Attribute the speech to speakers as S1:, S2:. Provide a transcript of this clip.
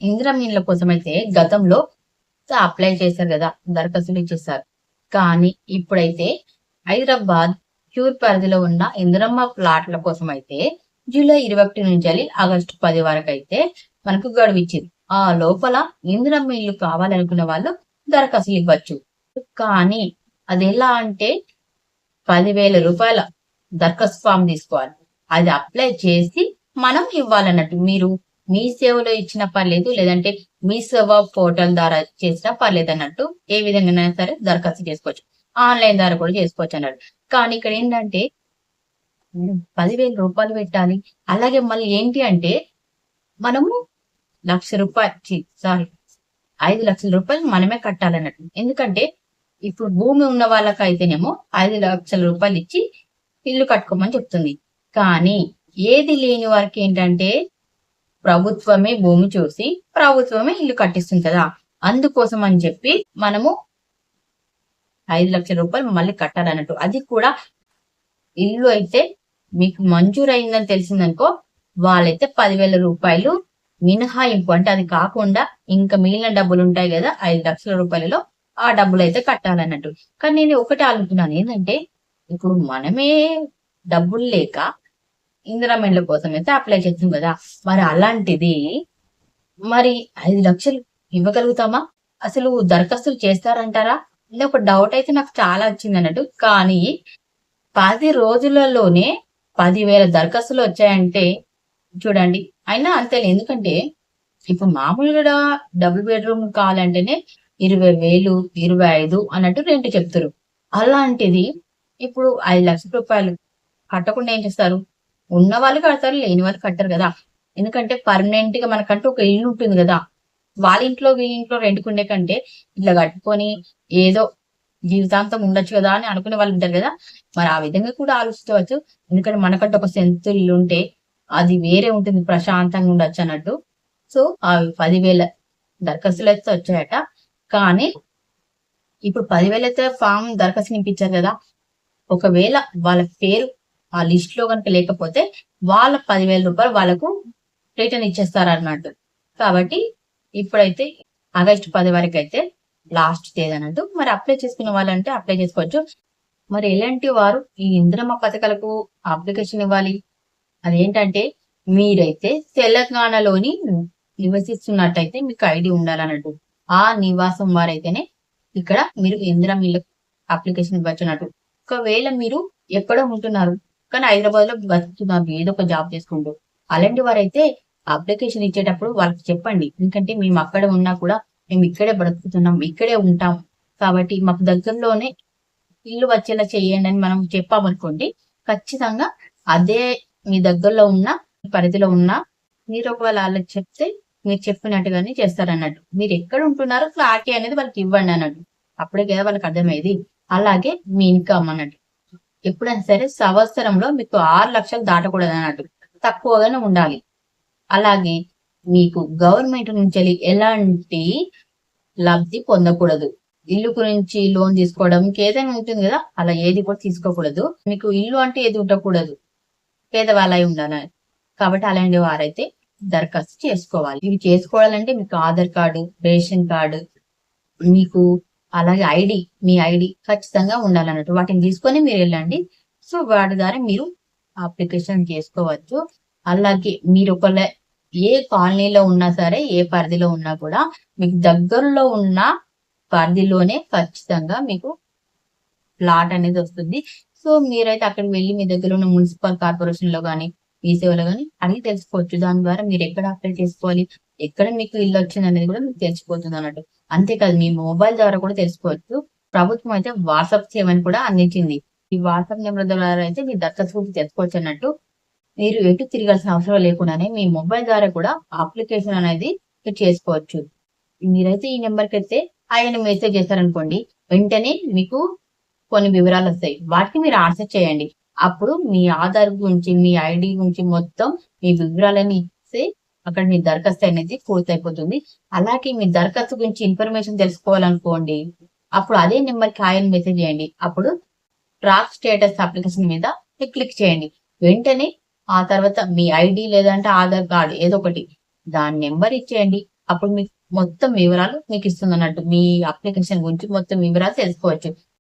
S1: ఇందిరమ్మ ఇండ్ల కోసం అయితే గతంలో అప్లై చేశారు కదా, దరఖాస్తులు ఇచ్చేసారు. కానీ ఇప్పుడైతే హైదరాబాద్ క్యూర్ పరిధిలో ఉన్న ఇందిరమ్మ ప్లాట్ల కోసం అయితే జూలై 21 నుంచి ఆగస్టు 10 వరకు అయితే మనకు గడువు ఇచ్చింది. ఆ లోపల ఇందిరమ్మ ఇల్లు కావాలనుకున్న వాళ్ళు దరఖాస్తులు ఇవ్వచ్చు. కానీ అది ఎలా అంటే 10,000 రూపాయల దరఖాస్తు ఫామ్ తీసుకోవాలి. అది అప్లై చేసి మనం ఇవ్వాలన్నట్టు. మీరు మీ సేవలో ఇచ్చిన పర్లేదు, లేదంటే మీ సేవ పోర్టల్ ద్వారా చేసినా పర్లేదు అన్నట్టు. ఏ విధంగా సరే దరఖాస్తు చేసుకోవచ్చు. ఆన్లైన్ ద్వారా కూడా చేసుకోవచ్చు అన్నట్టు. కానీ ఇక్కడ ఏంటంటే 10,000 రూపాయలు పెట్టాలి. అలాగే మళ్ళీ ఏంటి అంటే మనము సారీ 5 లక్షల రూపాయలు మనమే కట్టాలన్నట్టు. ఎందుకంటే ఇప్పుడు భూమి ఉన్న వాళ్ళకైతేనేమో 5 లక్షల రూపాయలు ఇచ్చి ఇల్లు కట్టుకోమని చెప్తుంది. కానీ ఏది లేని వారికి ఏంటంటే ప్రభుత్వమే భూమి చూసి ప్రభుత్వమే ఇల్లు కట్టిస్తుంది కదా. అందుకోసం అని చెప్పి మనము 5 లక్షల రూపాయలు మళ్ళీ కట్టాలన్నట్టు. అది కూడా ఇల్లు అయితే మీకు మంజూరు అయిందని తెలిసిందనుకో, వాళ్ళైతే 10,000 రూపాయలు మినహాయింపు, అంటే అది కాకుండా ఇంకా మిగిలిన డబ్బులు ఉంటాయి కదా 5 లక్షల రూపాయలలో, ఆ డబ్బులు అయితే కట్టాలన్నట్టు. కానీ నేను ఒకటి ఆలోచుకున్నాను, ఏంటంటే ఇప్పుడు మనమే డబ్బులు లేక ఇందిరమ్మ ఇండ్ల కోసం అయితే అప్లై చేస్తాం కదా, మరి అలాంటిది మరి 5 లక్షలు ఇవ్వగలుగుతామా? అసలు దరఖాస్తులు చేస్తారంటారా? అంటే ఒక డౌట్ అయితే నాకు చాలా వచ్చింది అన్నట్టు. కానీ 10 రోజులలోనే 10,000 దరఖాస్తులు వచ్చాయంటే చూడండి. అయినా అంతేలే, ఎందుకంటే ఇప్పుడు మామూలుగా డబుల్ బెడ్రూమ్ కావాలంటేనే 20,000, 25 అన్నట్టు రెంట్ చెప్తారు. అలాంటిది ఇప్పుడు 5 లక్షల రూపాయలు కట్టకుండా ఏం చేస్తారు? ఉన్న వాళ్ళు కడతారు, లేని వాళ్ళు కట్టరు కదా. ఎందుకంటే పర్మనెంట్ గా మనకంటూ ఒక ఇల్లు ఉంటుంది కదా. వాళ్ళ ఇంట్లో వీళ్ళ ఇంట్లో రెంట్కుండే కంటే ఇట్లా కట్టుకొని ఏదో జీవితాంతం ఉండొచ్చు కదా అని అనుకునే వాళ్ళు ఉంటారు కదా. మరి ఆ విధంగా కూడా ఆలోచించవచ్చు. ఎందుకంటే మనకంటే ఒక సొంత ఇల్లు ఉంటే అది వేరే ఉంటుంది, ప్రశాంతంగా ఉండొచ్చు అన్నట్టు. సో అవి 10,000 దరఖాస్తులు అయితే వచ్చాయట. కానీ ఇప్పుడు 10,000 అయితే ఫామ్ దరఖాస్తు నింపించారు కదా, ఒకవేళ వాళ్ళ పేరు ఆ లిస్ట్ లో కనుక లేకపోతే వాళ్ళ 10,000 రూపాయలు వాళ్ళకు రిటర్న్ ఇచ్చేస్తారు అన్నట్టు. కాబట్టి ఇప్పుడైతే ఆగస్టు 10 వరకు అయితే లాస్ట్ తేదీ అన్నట్టు. మరి అప్లై చేసుకున్న వాళ్ళంటే అప్లై చేసుకోవచ్చు. మరి ఎలాంటి వారు ఈ ఇందిరమ్మ పథకాలకు అప్లికేషన్ ఇవ్వాలి? అదేంటంటే మీరైతే తెలంగాణలోని నివసిస్తున్నట్టయితే మీకు ఐడి ఉండాలన్నట్టు. ఆ నివాసం వారైతేనే ఇక్కడ మీరు ఇందిరమ్మ ఇల్లు అప్లికేషన్ ఇవ్వచ్చు అన్నట్టు. ఒకవేళ మీరు ఎక్కడో ఉంటున్నారు కానీ హైదరాబాద్ లో బతుకుతున్నారు, ఏదో ఒక జాబ్ చేసుకుంటూ, అలాంటి వారైతే అప్లికేషన్ ఇచ్చేటప్పుడు వాళ్ళకి చెప్పండి. ఎందుకంటే మేము అక్కడ ఉన్నా కూడా మేము ఇక్కడే బ్రతుకుతున్నాం, ఇక్కడే ఉంటాం, కాబట్టి మాకు దగ్గరలోనే ఇల్లు వచ్చేలా చేయండి అని మనం చెప్పామనుకోండి, ఖచ్చితంగా అదే మీ దగ్గరలో ఉన్న పరిధిలో ఉన్న మీరు ఒకవేళ వాళ్ళకి చెప్తే మీరు చెప్పినట్టుగానే చేస్తారన్నట్టు. మీరు ఎక్కడ ఉంటున్నారో క్లారిటీ అనేది వాళ్ళకి ఇవ్వండి అన్నట్టు. అప్పుడే కదా వాళ్ళకి అర్థమయ్యేది. అలాగే మీ ఇన్కమ్ అన్నట్టు ఎప్పుడైనా సరే సంవత్సరంలో మీకు 6 లక్షలు దాటకూడదు అన్నట్టు, తక్కువగానే ఉండాలి. అలాగే మీకు గవర్నమెంట్ నుంచి ఎలాంటి లబ్ధి పొందకూడదు. ఇల్లు గురించి లోన్ తీసుకోవడం ఏదైనా ఉంటుంది కదా, అలా ఏది కూడా తీసుకోకూడదు. మీకు ఇల్లు అంటే ఏది ఉండకూడదు, పేదవాళ్ళై ఉండాలి. కాబట్టి అలాంటి వారైతే దరఖాస్తు చేసుకోవాలి. ఇవి చేసుకోవాలంటే మీకు ఆధార్ కార్డు, రేషన్ కార్డు, మీకు అలాగే మీ ఐడి ఖచ్చితంగా ఉండాలన్నట్టు. వాటిని తీసుకొని మీరు వెళ్ళండి. సో వాటి ద్వారా మీరు అప్లికేషన్ చేసుకోవచ్చు. అలాగే మీరు ఒకవేళ ఏ కాలనీలో ఉన్నా సరే, ఏ పరిధిలో ఉన్నా కూడా మీకు దగ్గరలో ఉన్న పరిధిలోనే ఖచ్చితంగా మీకు ప్లాట్ అనేది వస్తుంది. సో మీరైతే అక్కడికి వెళ్ళి మీ దగ్గర ఉన్న మున్సిపల్ కార్పొరేషన్ లో కానీ, మీ సేవలో కానీ అడిగి తెలుసుకోవచ్చు. దాని ద్వారా మీరు ఎక్కడ అప్లై చేసుకోవాలి, ఎక్కడ మీకు ఇల్లు వచ్చింది అనేది కూడా మీకు తెలిసిపోతుంది అన్నట్టు. అంతేకాదు మీ మొబైల్ ద్వారా కూడా తెలుసుకోవచ్చు. ప్రభుత్వం అయితే వాట్సాప్ సేవని కూడా అందించింది. ఈ వాట్సాప్ నెంబర్ ద్వారా అయితే మీ దరఖాస్తు తెలుసుకోవచ్చు అన్నట్టు. మీరు ఎటు తిరగాల్సిన అవసరం లేకుండానే మీ మొబైల్ ద్వారా కూడా అప్లికేషన్ అనేది చేసుకోవచ్చు. మీరైతే ఈ నెంబర్కి అయితే ఆయన మెసేజ్ చేశారనుకోండి, వెంటనే మీకు కొన్ని వివరాలు వస్తాయి. వాటికి మీరు ఆన్సర్ చేయండి. అప్పుడు మీ ఆధార్ గురించి, మీ ఐడి గురించి మొత్తం మీ వివరాలని ఇస్తే అక్కడ మీ దరఖాస్తు అనేది పూర్తయిపోతుంది. అలాగే మీ దరఖాస్తు గురించి ఇన్ఫర్మేషన్ తెలుసుకోవాలనుకోండి, అప్పుడు అదే నెంబర్కి ఆయన మెసేజ్ చేయండి. అప్పుడు ట్రాక్ స్టేటస్ అప్లికేషన్ మీద క్లిక్ చేయండి. వెంటనే ఆ తర్వాత మీ ఐడి లేదంటే ఆధార్ కార్డు ఏదో ఒకటి దాని నెంబర్ ఇచ్చేయండి. అప్పుడు మీకు మొత్తం వివరాలు మీకు ఇస్తుంది అన్నట్టు. మీ అప్లికేషన్ గురించి మొత్తం వివరాలు తెలుసుకోవచ్చు.